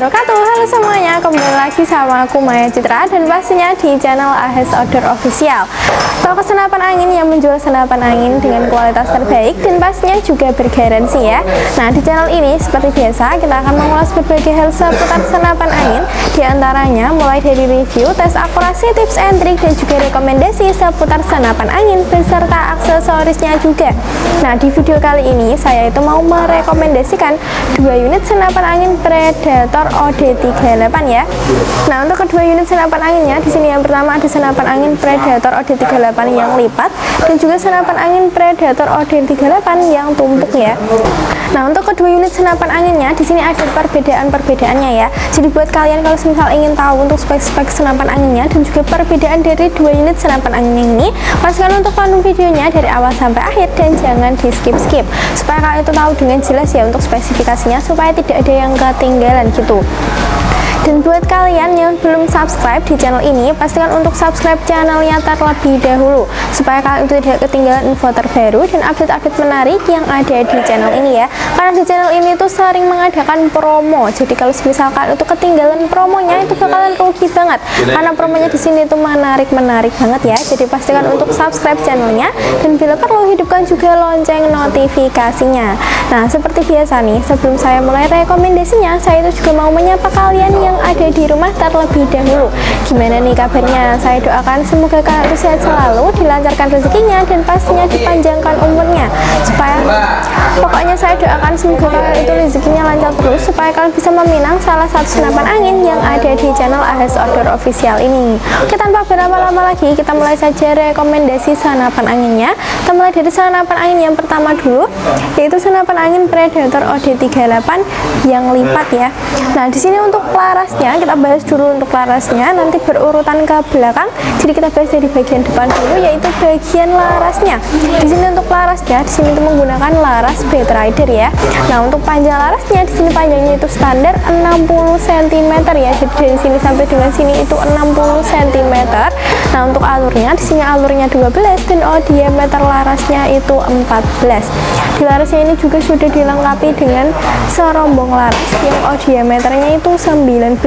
wabarakatuh. Halo semuanya, kembali lagi sama aku Maya Citra dan pastinya di channel AHS Outdoor Official. Toko senapan angin yang menjual senapan angin dengan kualitas terbaik dan pastinya juga bergaransi ya. Nah, di channel ini seperti biasa kita akan mengulas berbagai hal seputar senapan angin, di antaranya mulai dari review, tes akurasi, tips and trik dan juga rekomendasi seputar senapan angin beserta aksesorisnya juga. Nah, di video kali ini saya itu mau merekomendasikan 2 unit senapan angin Predator OD38 ya. Nah, untuk kedua unit senapan anginnya di sini yang pertama ada senapan angin Predator OD38 yang lipat dan juga senapan angin Predator OD38 yang tumpuk ya. Nah, untuk kedua unit senapan anginnya di sini ada perbedaan-perbedaannya ya. Jadi buat kalian kalau misal ingin tahu untuk spek-spek senapan anginnya dan juga perbedaan dari 2 unit senapan anginnya ini, pastikan untuk tonton videonya dari awal sampai akhir dan jangan di skip-skip supaya kalian itu tahu dengan jelas ya untuk spesifikasinya supaya tidak ada yang ketinggalan gitu. Dan buat kalian yang belum subscribe di channel ini, pastikan untuk subscribe channelnya terlebih dahulu supaya kalian itu tidak ketinggalan info terbaru dan update-update menarik yang ada di channel ini ya. Karena di channel ini tuh sering mengadakan promo, jadi kalau misalkan itu ketinggalan promonya itu bakalan rugi banget. Karena promonya di sini tuh menarik banget ya. Jadi pastikan untuk subscribe channelnya dan bila perlu hidupkan juga lonceng notifikasinya. Nah, seperti biasa nih, sebelum saya mulai rekomendasinya, saya itu juga mau menyapa kalian yang ada di rumah terlebih dahulu. Gimana nih kabarnya? Saya doakan semoga kalian itu sehat selalu, dilancarkan rezekinya dan pastinya dipanjangkan umurnya. Pokoknya saya doakan semoga kalian itu rezekinya lancar terus supaya kalian bisa meminang salah satu senapan angin yang ada di channel AHS Outdoor Official ini. Oke, tanpa berlama-lama lagi kita mulai saja rekomendasi senapan anginnya. Kita mulai dari senapan angin yang pertama dulu, yaitu senapan angin Predator OD38 yang lipat ya. Nah, di sini untuk larasnya kita bahas dulu untuk larasnya, nanti berurutan ke belakang. Jadi kita bahas dari bagian depan dulu, yaitu bagian larasnya. Di sini untuk larasnya di sini itu menggunakan laras Batrider ya. Nah, untuk panjang larasnya di sini panjangnya itu standar 60 cm ya. Jadi dari sini sampai dengan sini itu 60 cm. Nah, untuk alurnya di sini alurnya 12 dan diameter larasnya itu 14. Di larasnya ini juga sudah dilengkapi dengan serombong laras yang diameternya itu 19.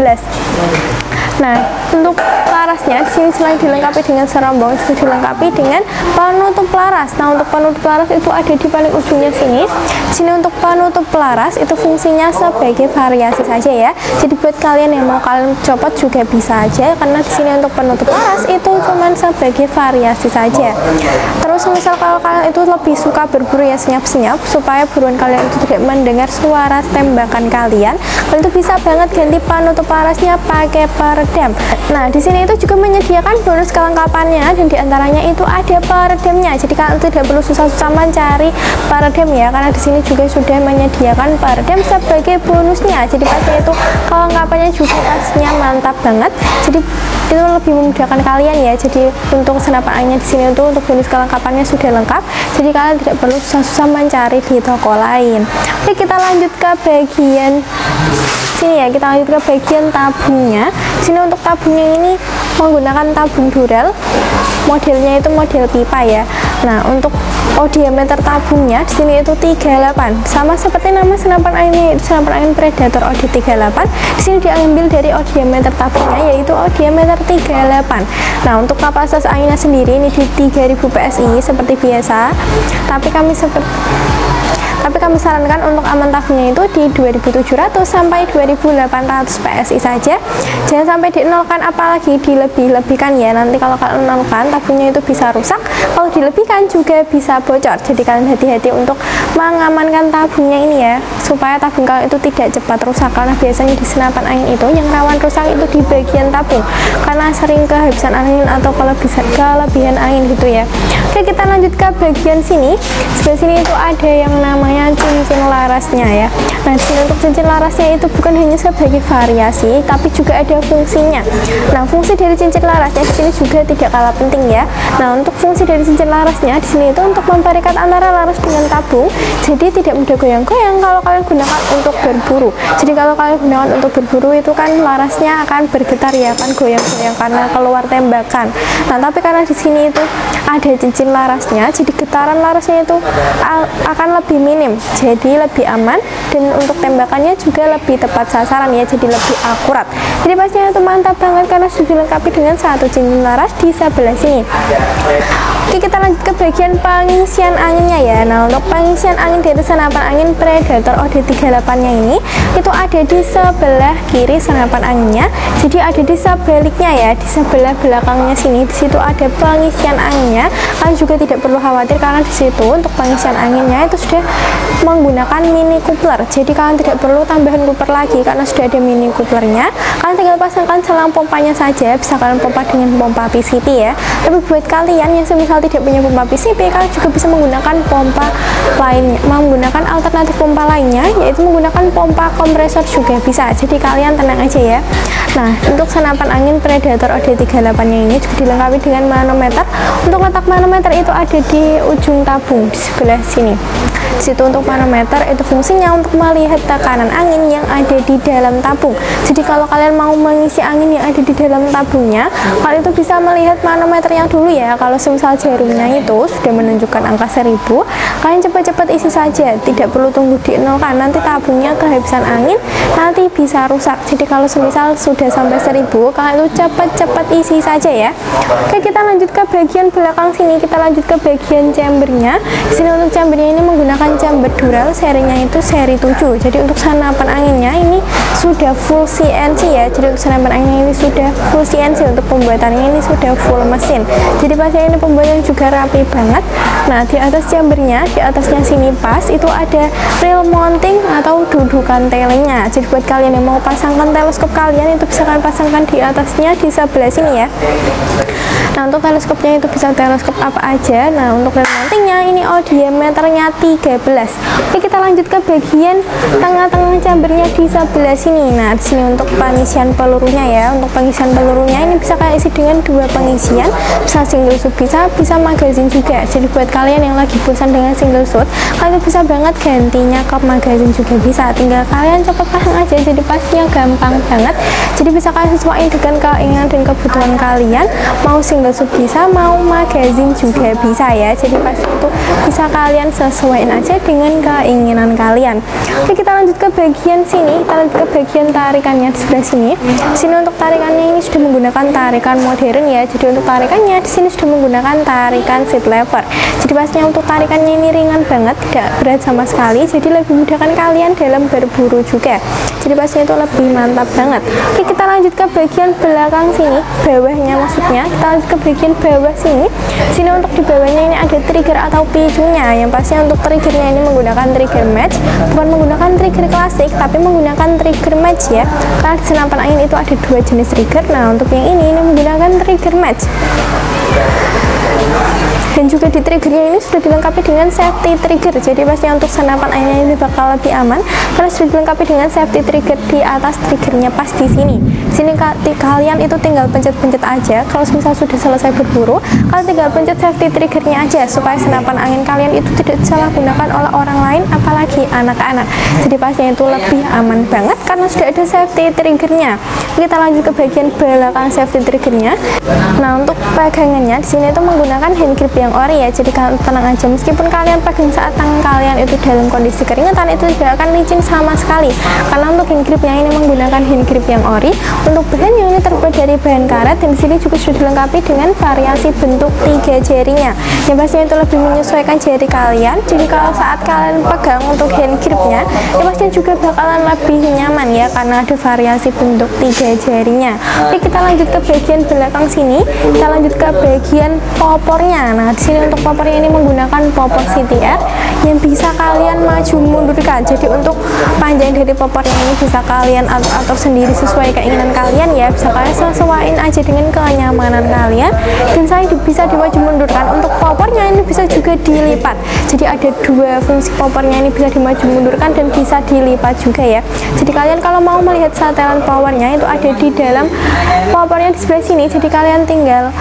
Nah, untuk larasnya di sini selain dilengkapi dengan serombong juga dilengkapi dengan penutup laras. Nah, untuk penutup laras itu ada di paling ujungnya sini. Di sini untuk penutup laras itu fungsinya sebagai variasi saja ya. Jadi buat kalian yang mau kalian copot juga bisa aja, karena di sini untuk penutup laras itu cuman sebagai variasi saja. Terus misal kalau kalian itu lebih suka berburu ya senyap-senyap supaya buruan kalian itu tidak mendengar suara tembakan kalian itu bisa banget ganti penutup larasnya pakai peredam. Nah, di sini itu juga menyediakan bonus kelengkapannya dan diantaranya itu ada peredamnya. Jadi kalian tidak perlu susah-susah mencari peredam ya, karena di sini juga sudah menyediakan peredam sebagai bonusnya. Jadi pasti itu kelengkapannya juga pastinya mantap banget. Jadi itu lebih memudahkan kalian ya. Jadi untuk senapan anginnya di sini itu untuk bonus kelengkapannya sudah lengkap. Jadi kalian tidak perlu susah-susah mencari di toko lain. Oke, kita lanjut ke bagian sini ya. Kita lanjut ke bagian tabungnya. Di sini untuk tabungnya ini menggunakan tabung Durel. Modelnya itu model pipa ya. Nah, untuk diameter tabungnya di sini itu 38. Sama seperti nama senapan anginnya, itu senapan angin Predator OD38. Di sini diambil dari diameter tabungnya yaitu diameter 38. Nah, untuk kapasitas anginnya sendiri ini di 3000 PSI seperti biasa. Tapi kami sarankan untuk aman tabungnya itu di 2700 sampai 2800 PSI saja. Jangan sampai dinolkan, apalagi dilebih-lebihkan ya. Nanti kalau kalian nolkan tabungnya itu bisa rusak. Kalau dilebihkan juga bisa bocor. Jadi kalian hati-hati untuk mengamankan tabungnya ini ya, supaya tabung kalian itu tidak cepat rusak. Karena biasanya di senapan angin itu yang rawan rusak itu di bagian tabung, karena sering kehabisan angin atau kelebihan angin gitu ya. Oke, kita lanjut ke bagian sini. Sebelah sini itu ada yang namanya cincin larasnya ya. Nah, di sini untuk cincin larasnya itu bukan hanya sebagai variasi, tapi juga ada fungsinya. Nah, fungsi dari cincin larasnya di sini juga tidak kalah penting ya. Nah, untuk fungsi dari cincin larasnya di sini itu untuk memperikat antara laras dengan tabung. Jadi tidak mudah goyang-goyang kalau kalian gunakan untuk berburu. Jadi kalau kalian gunakan untuk berburu itu kan larasnya akan bergetar ya, akan goyang-goyang karena keluar tembakan. Nah, tapi karena di sini itu ada cincin larasnya, jadi getaran larasnya itu akan lebih minim minim, jadi lebih aman, dan untuk tembakannya juga lebih tepat sasaran ya, jadi lebih akurat. Jadi pastinya itu mantap banget karena sudah dilengkapi dengan satu cincin laras di sebelah sini. Oke, kita lanjut ke bagian pengisian anginnya ya. Nah, untuk pengisian angin dari senapan angin Predator OD38 nya ini itu ada di sebelah kiri senapan anginnya. Jadi ada di sebaliknya ya, di sebelah belakangnya sini. Di situ ada pengisian anginnya. Kalian juga tidak perlu khawatir karena di situ untuk pengisian anginnya itu sudah menggunakan mini coupler. Jadi kalian tidak perlu tambahan coupler lagi karena sudah ada mini couplernya. Kalian tinggal pasangkan selang pompanya saja. Bisa kalian pompa dengan pompa PCP ya. Tapi buat kalian yang semisal tidak punya pompa PCP, kalian juga bisa menggunakan pompa lainnya, menggunakan alternatif pompa lainnya, yaitu menggunakan pompa kompresor juga bisa. Jadi kalian tenang aja ya. Nah, untuk senapan angin Predator OD38 nya ini juga dilengkapi dengan manometer. Untuk letak manometer itu ada di ujung tabung di sebelah sini. Di situ untuk manometer itu fungsinya untuk melihat tekanan angin yang ada di dalam tabung. Jadi kalau kalian mau mengisi angin yang ada di dalam tabungnya, kalian itu bisa melihat manometer yang dulu ya. Kalau semisal jarumnya itu sudah menunjukkan angka 1000, kalian cepat-cepat isi saja, tidak perlu tunggu di nol kan, nanti tabungnya kehabisan angin, nanti bisa rusak. Jadi kalau semisal sudah sampai 1000, kalian itu cepat-cepat isi saja ya. Oke, kita lanjut ke bagian belakang sini, kita lanjut ke bagian chambernya. Di sini untuk chambernya ini menggunakan chamber dural, serinya itu seri 7. Jadi untuk senapan anginnya ini sudah full CNC ya. Jadi untuk senapan angin ini sudah full CNC, untuk pembuatannya ini sudah full mesin. Jadi pastinya ini pembuatan juga rapi banget. Nah, di atas chambernya, di atasnya sini pas itu ada rail mounting atau dudukan telingnya. Jadi buat kalian yang mau pasangkan teleskop kalian itu bisa kalian pasangkan di atasnya di sebelah sini ya. Nah, untuk teleskopnya itu bisa teleskop apa aja. Nah, untuk rail mountingnya ini diameternya 13. Oke, kita lanjut ke bagian tengah-tengah chambernya di sebelah sini. Nah, di sini untuk pengisian pelurunya ya. Untuk pengisian pelurunya ini bisa kalian isi dengan dua pengisian, bisa single shoot bisa magazine juga. Jadi buat kalian yang lagi bosan dengan single shoot, kalian bisa banget gantinya ke magazine juga bisa. Tinggal kalian cepat pasang aja, jadi pastinya gampang banget. Jadi bisa kalian sesuaikan dengan keinginan dan kebutuhan kalian. Mau single shoot bisa, mau magazine juga bisa ya. Jadi pasti itu bisa kalian sesuaikan aja dengan keinginan kalian. Oke, kita lanjut ke bagian sini. Kita lanjut ke bagian tarikannya di sebelah sini. Di sini untuk tarikannya ini sudah menggunakan tarikan modern ya. Jadi untuk tarikannya di sini sudah menggunakan tarikan seat lever. Jadi pastinya untuk tarikannya ini ringan banget, tidak berat sama sekali. Jadi lebih memudahkan kalian dalam berburu juga. Jadi pastinya itu lebih mantap banget. Oke, kita lanjut ke bagian belakang sini, bawahnya maksudnya. Kita lanjut ke bagian bawah sini. Sini untuk di bawahnya ini ada trigger atau picunya. Yang pastinya untuk triggernya ini menggunakan trigger match, bukan menggunakan trigger klasik, tapi menggunakan trigger match ya. Karena di senapan angin itu ada dua jenis trigger. Nah, untuk yang ini menggunakan trigger match. Dan juga di triggernya ini sudah dilengkapi dengan safety trigger. Jadi pastinya untuk senapan angin ini bakal lebih aman karena sudah dilengkapi dengan safety trigger di atas triggernya pas di sini. Di sini kalian itu tinggal pencet-pencet aja. Kalau misal sudah selesai berburu, kalian tinggal pencet safety triggernya aja supaya senapan angin kalian itu tidak disalahgunakan oleh orang lain, apalagi anak-anak. Jadi pastinya itu lebih aman banget karena sudah ada safety triggernya. Kita lanjut ke bagian belakang safety triggernya. Nah, untuk pegangannya di sini itu menggunakan hand grip yang ori ya. Jadi kalian tenang aja, meskipun kalian pegang saat tangan kalian itu dalam kondisi keringetan, itu tidak akan licin sama sekali. Karena untuk hand gripnya ini menggunakan hand grip yang ori. Untuk bahan yang ini terbuat dari bahan karet, dan di sini juga sudah dilengkapi dengan variasi bentuk 3 jarinya. Yang pastinya itu lebih menyesuaikan jari kalian. Jadi kalau saat kalian pegang untuk hand gripnya, ya pastinya juga bakalan lebih nyaman ya karena ada variasi bentuk 3 jarinya. Oke, kita lanjut ke bagian belakang sini. Kita lanjut ke bagian popornya. Nah, di sini untuk popornya ini menggunakan popor CTR yang bisa kalian maju mundurkan. Jadi untuk panjang dari popornya ini bisa kalian atur sendiri sesuai keinginan kalian ya. Bisa kalian sesuaiin aja dengan kenyamanan kalian. Dan saya bisa dimaju mundurkan. Untuk popornya ini bisa juga dilipat. Jadi ada dua fungsi popornya, ini bisa dimaju mundurkan dan bisa dilipat juga ya. Jadi kalian kalau mau melihat setelan powernya itu ada di dalam popornya di sebelah sini. Jadi kalian tinggal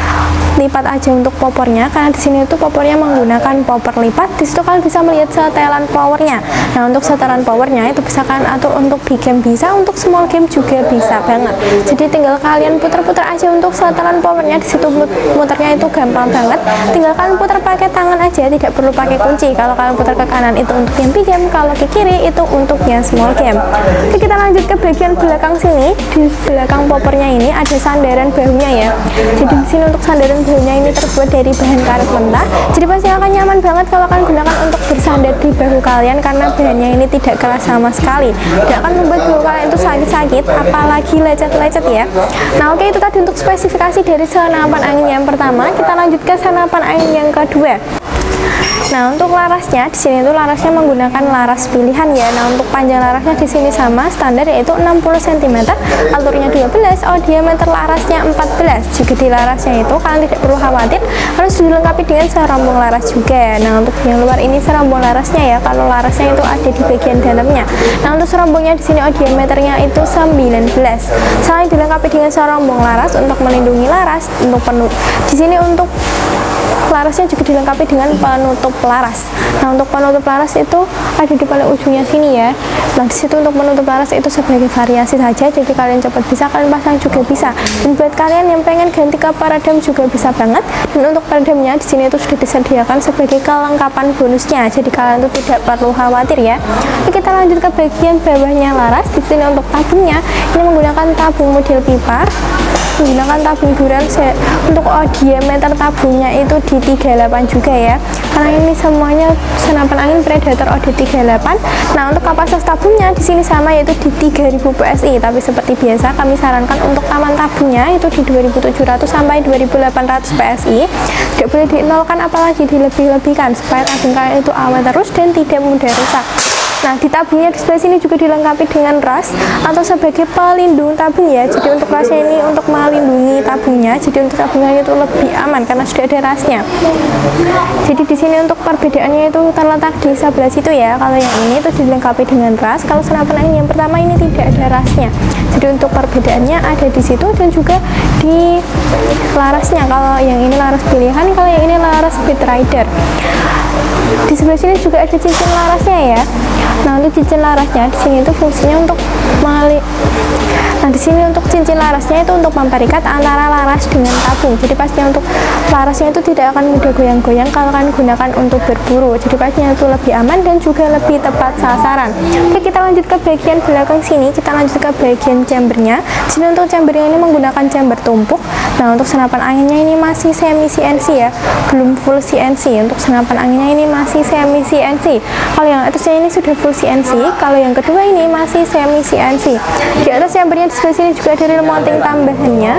lipat aja untuk popornya. karena di sini itu popornya menggunakan popor lipat. Di situ kalian bisa melihat setelan powernya. Nah, untuk setelan powernya itu bisa kalian atur untuk big game bisa, untuk small game juga bisa banget. Jadi tinggal kalian putar-putar aja untuk setelan powernya. Di situ muternya itu gampang banget. Tinggal kalian putar pakai tangan aja, tidak perlu pakai kunci. Kalau kalian putar ke kanan itu untuk yang big game, kalau ke kiri itu untuk yang small game. Oke, kita lanjut ke bagian belakang sini. Di belakang popornya ini ada sandaran bahunya ya. Jadi di sini untuk sandaran bahunya ini terbuat dari bahan karet mentah. Jadi pasti akan nyaman banget kalau kalian gunakan untuk bersandar di bahu kalian, karena bahannya ini tidak keras sama sekali. Tidak akan membuat bahu kalian itu sakit-sakit, apalagi lecet-lecet ya. Nah, oke, itu tadi untuk spesifikasi dari senapan angin yang pertama. Kita lanjut ke senapan angin yang kedua. Nah, untuk larasnya di sini itu larasnya menggunakan laras pilihan ya. Nah, untuk panjang larasnya di sini sama standar, yaitu 60 cm, alurnya 12, diameter larasnya 14. Jika di larasnya itu kalian tidak perlu khawatir, harus dilengkapi dengan serambung laras juga. Nah, untuk yang luar ini serambung larasnya ya. Kalau larasnya itu ada di bagian dalamnya. Nah, untuk serambungnya di sini diameternya itu 19. Selain dilengkapi dengan serambung laras untuk melindungi laras, untuk di sini untuk larasnya juga dilengkapi dengan penutup laras. Nah, untuk penutup laras itu ada di paling ujungnya sini ya. Nah, di situ untuk penutup laras itu sebagai variasi saja. Jadi kalian cepat bisa, kalian pasang juga bisa. Dan buat kalian yang pengen ganti ke peredam juga bisa banget. Dan untuk peredamnya di sini itu sudah disediakan sebagai kelengkapan bonusnya. Jadi kalian itu tidak perlu khawatir ya. Oke, kita lanjut ke bagian bawahnya laras. Di sini untuk tabungnya ini menggunakan tabung model pipa. Menggunakan tabung duran untuk diameter tabungnya itu di 38 juga ya, karena ini semuanya senapan angin Predator OD38. Nah, untuk kapasitas tabungnya di sini sama, yaitu di 3000 PSI, tapi seperti biasa kami sarankan untuk taman tabungnya itu di 2700 sampai 2800 PSI. Tidak boleh dinolkan apalagi dilebih-lebihkan supaya tabung kalian itu awet terus dan tidak mudah rusak. Nah, di tabungnya di sebelah sini juga dilengkapi dengan ras atau sebagai pelindung tabung ya. Jadi untuk rasnya ini untuk melindungi tabungnya. Jadi untuk tabungnya itu lebih aman karena sudah ada rasnya. Jadi di sini untuk perbedaannya itu terletak di sebelah situ ya. Kalau yang ini itu dilengkapi dengan ras. Kalau senapan angin yang pertama ini tidak ada rasnya. Jadi untuk perbedaannya ada di situ dan juga di larasnya. Kalau yang ini laras pilihan, kalau yang ini laras Speed Rider. Di sebelah sini juga ada cincin larasnya ya. Nah, untuk cincin larasnya di sini itu fungsinya untuk Nah, di sini untuk cincin larasnya itu untuk memperikat antara laras dengan tabung. Jadi pastinya untuk larasnya itu tidak akan mudah goyang-goyang kalau kalian gunakan untuk berburu. Jadi pastinya itu lebih aman dan juga lebih tepat sasaran. Oke, kita lanjut ke bagian belakang sini. Kita lanjut ke bagian chambernya. Di sini untuk chambernya ini menggunakan chamber tumpuk. Nah, untuk senapan anginnya ini masih semi CNC ya, belum full CNC. Untuk senapan anginnya ini masih semi CNC. Kalau yang atasnya ini sudah full CNC, kalau yang kedua ini masih semi CNC. Di atas chambernya di sebelah sini juga ada remounting tambahannya.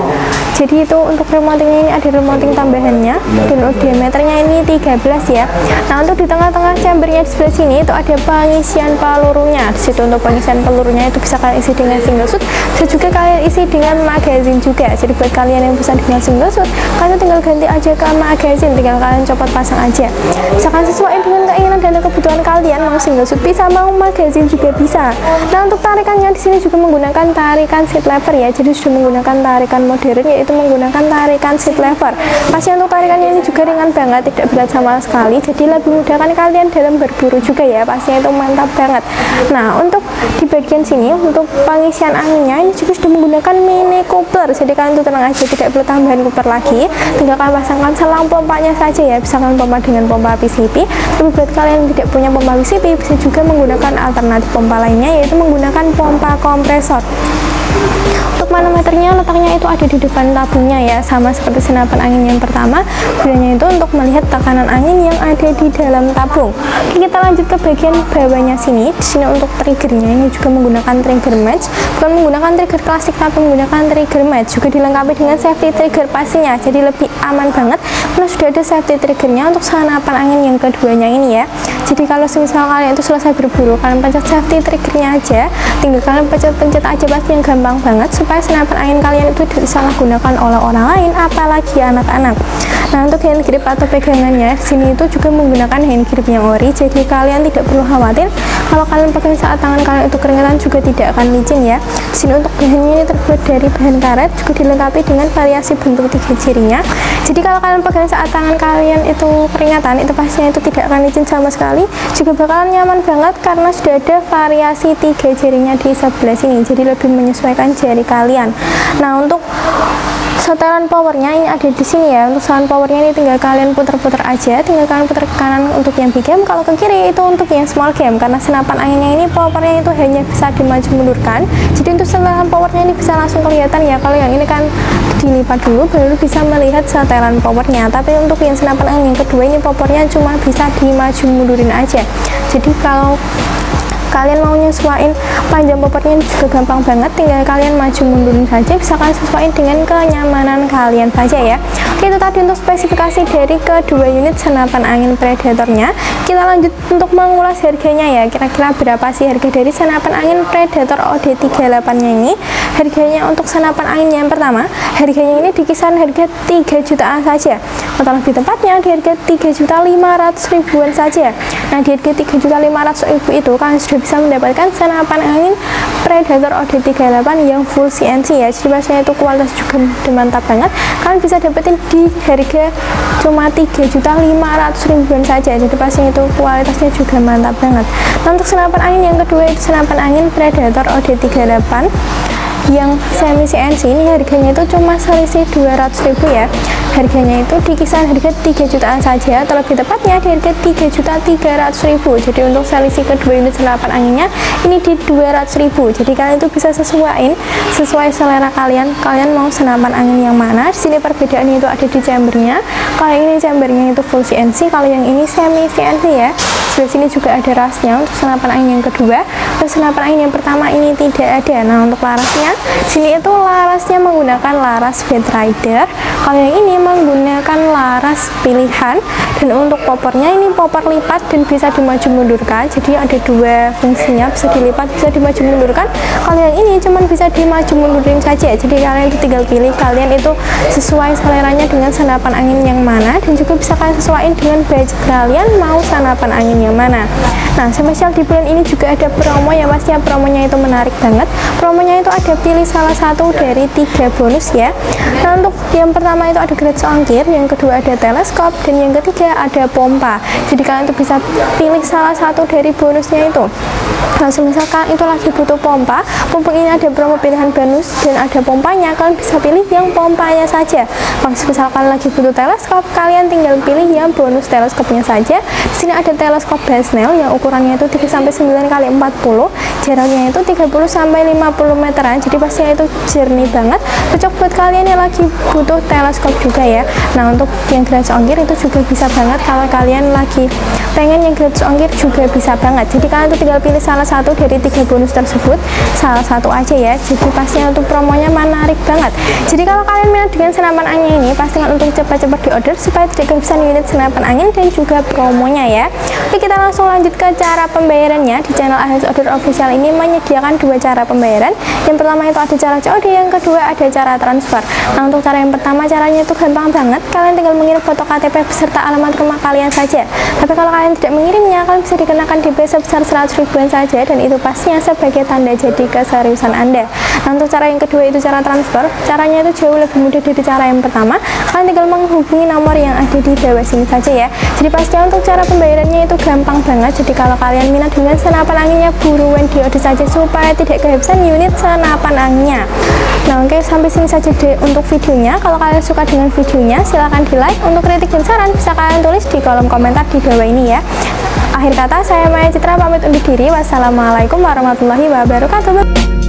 Jadi itu untuk remountingnya ini ada remounting tambahannya dan diameternya ini 13 ya. Nah, untuk di tengah-tengah chambernya di sebelah sini itu ada pengisian pelurunya. Di situ untuk pengisian pelurunya itu bisa kalian isi dengan single shoot, bisa juga kalian isi dengan magazine juga. Jadi buat kalian yang bisa dengan single shoot, kalian tinggal ganti aja ke magazine, tinggal kalian copot pasang aja. Misalkan sesuai dengan keinginan dan kebutuhan kalian, mau single shoot bisa, mau magazine juga bisa. Nah, untuk tarikannya di sini juga menggunakan tarikan seat lever ya. Jadi sudah menggunakan tarikan modern, yaitu menggunakan tarikan seat lever. Pasti untuk tarikannya ini juga ringan banget, tidak berat sama sekali. Jadi lebih mudahkan kalian dalam berburu juga ya. Pastinya itu mantap banget. Nah, untuk di bagian sini untuk pengisian anginnya ini juga sudah menggunakan mini coupler. Jadi kalian tuh tenang aja, tidak perlu tambahan coupler lagi. Tinggal kalian pasangkan selang pompanya saja ya. Bisa kalian pompa dengan pompa PCP. Tapi buat kalian yang tidak punya pompa PCP, bisa juga menggunakan alternatif pompa lainnya, yaitu menggunakan pompa kompresor. Untuk manometernya letaknya itu ada di depan tabungnya ya, sama seperti senapan angin yang pertama. Gunanya itu untuk melihat tekanan angin yang ada di dalam tabung. Oke, kita lanjut ke bagian bawahnya sini. Di sini untuk triggernya ini juga menggunakan trigger match, bukan menggunakan trigger klasik tapi menggunakan trigger match. Juga dilengkapi dengan safety trigger pastinya, jadi lebih aman banget karena sudah ada safety triggernya untuk senapan angin yang keduanya ini ya. Jadi kalau misal kalian itu selesai berburu, kalian pencet safety triggernya aja, tinggal kalian pencet aja, pasti yang gampang banget supaya senapan angin kalian itu disalahgunakan oleh orang lain, apalagi anak-anak. Nah, untuk hand grip atau pegangannya di sini itu juga menggunakan hand grip yang ori, jadi kalian tidak perlu khawatir kalau kalian pegang saat tangan kalian itu keringetan juga tidak akan licin ya. Di sini untuk bahannya ini terbuat dari bahan karet, juga dilengkapi dengan variasi bentuk 3 jarinya. Jadi kalau kalian pegang saat tangan kalian itu keringatan, itu pastinya itu tidak akan licin sama sekali, juga bakalan nyaman banget karena sudah ada variasi 3 jarinya di sebelah sini, jadi lebih menyesuaikan jari kalian. Nah, untuk setelan powernya ini ada di sini ya. Untuk setelan powernya ini tinggal kalian putar-putar aja, tinggal kalian putar ke kanan untuk yang big game, kalau ke kiri itu untuk yang small game. Karena senapan anginnya ini powernya itu hanya bisa dimaju mundurkan, jadi untuk setelan powernya ini bisa langsung kelihatan ya. Kalau yang ini kan dilipat dulu baru bisa melihat setelan powernya, tapi untuk yang senapan angin yang kedua ini powernya cuma bisa dimaju mundurin aja. Jadi kalau kalian mau nyesuaiin panjang popornya juga gampang banget, tinggal kalian maju mundurin saja, bisa kalian sesuaiin dengan kenyamanan kalian saja ya. Oke, itu tadi untuk spesifikasi dari kedua unit senapan angin Predatornya. Kita lanjut untuk mengulas harganya ya, kira-kira berapa sih harga dari senapan angin Predator OD38 nya ini. Harganya untuk senapan angin yang pertama, harganya ini di kisaran harga 3 jutaan saja, atau lebih tepatnya di harga 3.500.000-an saja. Nah, di harga 3.500.000 itu kalian sudah bisa mendapatkan senapan angin Predator OD38 yang full CNC ya. Jadi pastinya itu kualitas juga mantap banget. Kalian bisa dapetin di harga cuma 3.500.000-an saja. Jadi pastinya itu kualitasnya juga mantap banget. Nah, untuk senapan angin yang kedua itu senapan angin Predator OD38 yang semi CNC ini harganya itu cuma selisih 200.000 ya. Harganya itu di kisaran harga 3 jutaan saja, atau lebih tepatnya di harga 3.300.000. Jadi untuk selisih kedua unit senapan anginnya ini di 200.000. Jadi kalian itu bisa sesuai selera kalian. Kalian mau senapan angin yang mana? Di sini perbedaannya itu ada di chambernya. Kalau ini chambernya itu full CNC, kalau yang ini semi CNC ya. Sebelah sini juga ada rasnya untuk senapan angin yang kedua. Untuk senapan angin yang pertama ini tidak ada. Nah, untuk larasnya, sini itu larasnya menggunakan laras Batrider. Kalau yang ini menggunakan laras pilihan, dan untuk popornya ini popor lipat dan bisa dimaju mundurkan. Jadi ada dua fungsinya, bisa dilipat, bisa dimaju mundurkan. Kalau yang ini cuman bisa dimaju mundurin saja. Jadi kalian itu tinggal pilih kalian itu sesuai seleranya dengan senapan angin yang mana, dan juga bisa kalian sesuaiin dengan budget kalian mau senapan angin yang mana. Nah, spesial di bulan ini juga ada promo ya, pastinya promonya itu menarik banget. Promonya itu ada pilih salah satu dari 3 bonus ya. Nah, untuk yang pertama itu ada gratis ongkir, yang kedua ada teleskop, dan yang ketiga ada pompa. Jadi kalian itu bisa pilih salah satu dari bonusnya itu. Nah, misalkan itu lagi butuh pompa, mumpung ini ada promo pilihan bonus dan ada pompanya, kalian bisa pilih yang pompanya saja. Kalau misalkan lagi butuh teleskop, kalian tinggal pilih yang bonus teleskopnya saja. Di sini ada teleskop Basnel yang ukurannya itu 3-9 x 40, jaraknya itu 30-50 meteran. Jadi pastinya itu jernih banget, cocok buat kalian yang lagi butuh teleskop juga ya. Nah, untuk yang gratis ongkir itu juga bisa banget, kalau kalian lagi pengen yang gratis ongkir juga bisa banget. Jadi kalian tuh tinggal pilih salah satu dari 3 bonus tersebut, salah satu aja ya. Jadi pastinya untuk promonya menarik banget. Jadi kalau kalian minat dengan senapan angin ini, pastikan untuk cepat-cepat diorder supaya tidak kehabisan unit senapan angin dan juga promonya ya. Oke, kita langsung lanjut ke cara pembayarannya. Di channel AHS Order Official ini menyediakan 2 cara pembayaran. Yang pertama itu ada cara COD, yang kedua ada cara transfer. Nah, untuk cara yang pertama caranya itu gampang banget. Kalian tinggal mengirim foto KTP beserta alamat rumah kalian saja. Tapi kalau kalian tidak mengirimnya, kalian bisa dikenakan DP sebesar 100.000-an saja, dan itu pastinya sebagai tanda jadi keseriusan Anda. Nah, untuk cara yang kedua itu cara transfer. Caranya itu jauh lebih mudah dari cara yang pertama. Kalian tinggal menghubungi nomor yang ada di bawah sini saja ya. Jadi pastinya untuk cara pembayarannya itu gampang banget. Jadi kalau kalian minat dengan senapan anginnya, buruan diorder saja supaya tidak kehabisan unit senapan anginnya. Nah, oke, sampai sini saja deh untuk videonya. Kalau kalian suka dengan videonya, silahkan di like. Untuk kritik dan saran bisa kalian tulis di kolom komentar di bawah ini ya. Akhir kata, saya Maya Citra pamit undur diri. Wassalamualaikum warahmatullahi wabarakatuh.